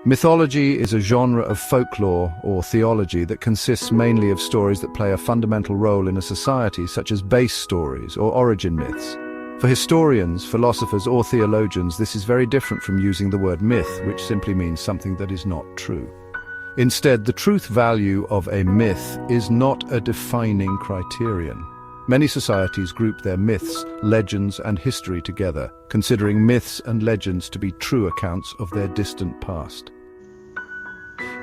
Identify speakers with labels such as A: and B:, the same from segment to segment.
A: Mythology is a genre of folklore or theology that consists mainly of stories that play a fundamental role in a society, such as base stories or origin myths. For historians, philosophers, or theologians, this is very different from using the word myth, which simply means something that is not true. Instead, the truth value of a myth is not a defining criterion. Many societies group their myths, legends, and history together, considering myths and legends to be true accounts of their distant past.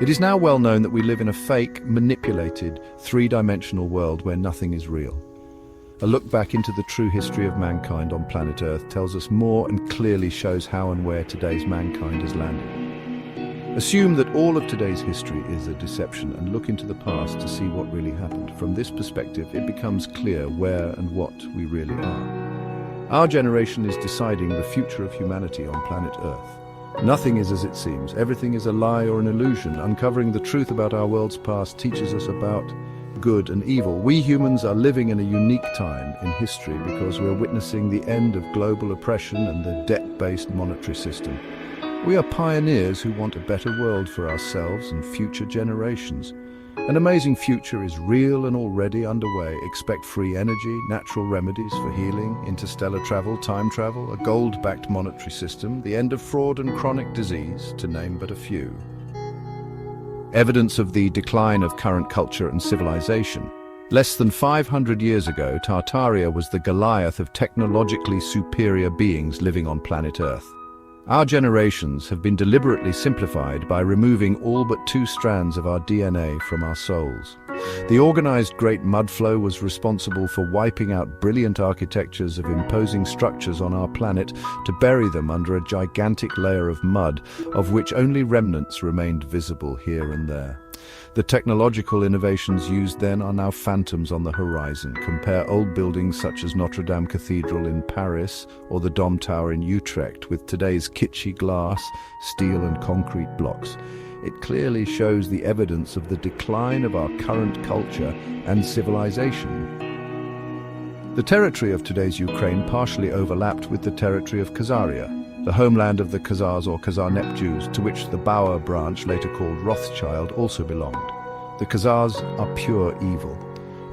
A: It is now well known that we live in a fake, manipulated, three-dimensional world where nothing is real. A look back into the true history of mankind on planet Earth tells us more and clearly shows how and where today's mankind has landed. Assume that all of today's history is a deception and look into the past to see what really happened. From this perspective, it becomes clear where and what we really are. Our generation is deciding the future of humanity on planet Earth. Nothing is as it seems. Everything is a lie or an illusion. Uncovering the truth about our world's past teaches us about good and evil. We humans are living in a unique time in history because we're witnessing the end of global oppression and the debt-based monetary system. We are pioneers who want a better world for ourselves and future generations. An amazing future is real and already underway. Expect free energy, natural remedies for healing, interstellar travel, time travel, a gold-backed monetary system, the end of fraud and chronic disease, to name but a few. Evidence of the decline of current culture and civilization. Less than 500 years ago, Tartaria was the Goliath of technologically superior beings living on planet Earth. Our generations have been deliberately simplified by removing all but 2 strands of our DNA from our souls. The organized Great Mudflow was responsible for wiping out brilliant architectures of imposing structures on our planet to bury them under a gigantic layer of mud, of which only remnants remained visible here and there. The technological innovations used then are now phantoms on the horizon. Compare old buildings such as Notre Dame Cathedral in Paris or the Dom Tower in Utrecht with today's kitschy glass, steel and concrete blocks. It clearly shows the evidence of the decline of our current culture and civilization. The territory of today's Ukraine partially overlapped with the territory of Khazaria, the homeland of the Khazars or Khazar Jews, to which the Bauer branch, later called Rothschild, also belonged. The Khazars are pure evil.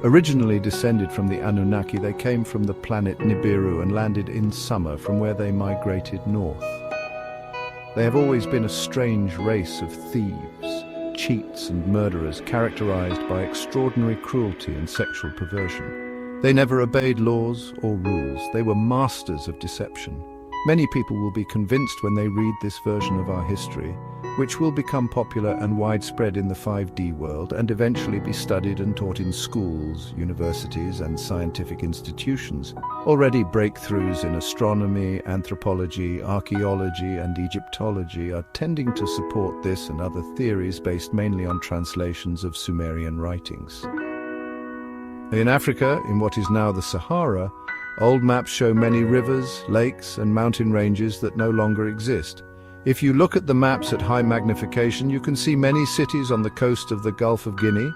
A: Originally descended from the Anunnaki, they came from the planet Nibiru and landed in summer, from where they migrated north. They have always been a strange race of thieves, cheats and murderers, characterized by extraordinary cruelty and sexual perversion. They never obeyed laws or rules. They were masters of deception. Many people will be convinced when they read this version of our history, which will become popular and widespread in the 5D world and eventually be studied and taught in schools, universities, and scientific institutions. Already breakthroughs in astronomy, anthropology, archaeology, and Egyptology are tending to support this and other theories based mainly on translations of Sumerian writings. In Africa, in what is now the Sahara, old maps show many rivers, lakes, and mountain ranges that no longer exist. If you look at the maps at high magnification, you can see many cities on the coast of the Gulf of Guinea,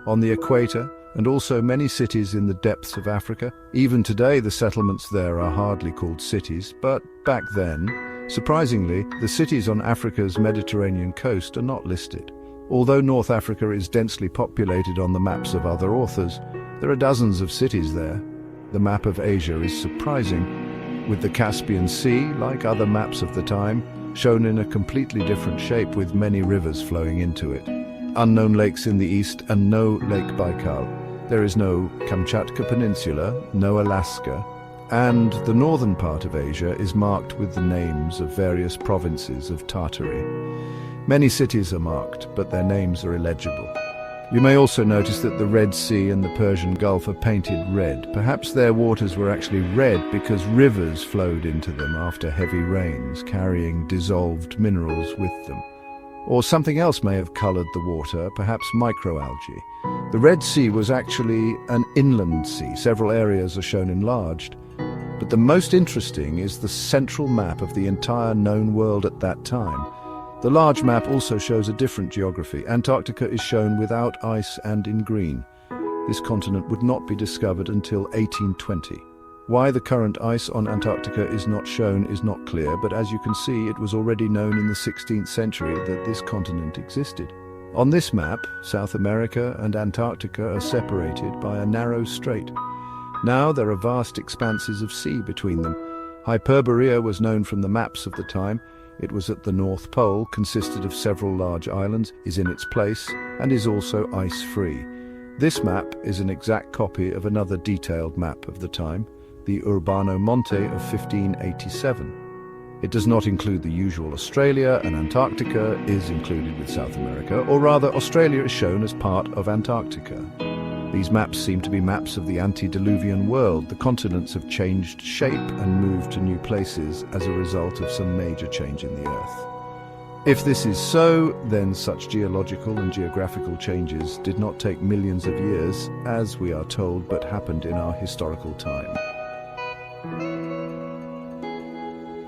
A: on the equator, and also many cities in the depths of Africa. Even today, the settlements there are hardly called cities, but back then, surprisingly, the cities on Africa's Mediterranean coast are not listed. Although North Africa is densely populated on the maps of other authors, there are dozens of cities there. The map of Asia is surprising, with the Caspian Sea, like other maps of the time, shown in a completely different shape with many rivers flowing into it. Unknown lakes in the east and no Lake Baikal. There is no Kamchatka Peninsula, no Alaska, and the northern part of Asia is marked with the names of various provinces of Tartary. Many cities are marked, but their names are illegible. You may also notice that the Red Sea and the Persian Gulf are painted red. Perhaps their waters were actually red because rivers flowed into them after heavy rains, carrying dissolved minerals with them. Or something else may have colored the water, perhaps microalgae. The Red Sea was actually an inland sea. Several areas are shown enlarged. But the most interesting is the central map of the entire known world at that time. The large map also shows a different geography. Antarctica is shown without ice and in green. This continent would not be discovered until 1820. Why the current ice on Antarctica is not shown is not clear, but as you can see, it was already known in the 16th century that this continent existed. On this map, South America and Antarctica are separated by a narrow strait. Now there are vast expanses of sea between them. Hyperborea was known from the maps of the time. It was at the North Pole, consisted of several large islands, is in its place, and is also ice-free. This map is an exact copy of another detailed map of the time, the Urbano Monte of 1587. It does not include the usual Australia, and Antarctica is included with South America, or rather Australia is shown as part of Antarctica. These maps seem to be maps of the antediluvian world. The continents have changed shape and moved to new places as a result of some major change in the Earth. If this is so, then such geological and geographical changes did not take millions of years, as we are told, but happened in our historical time.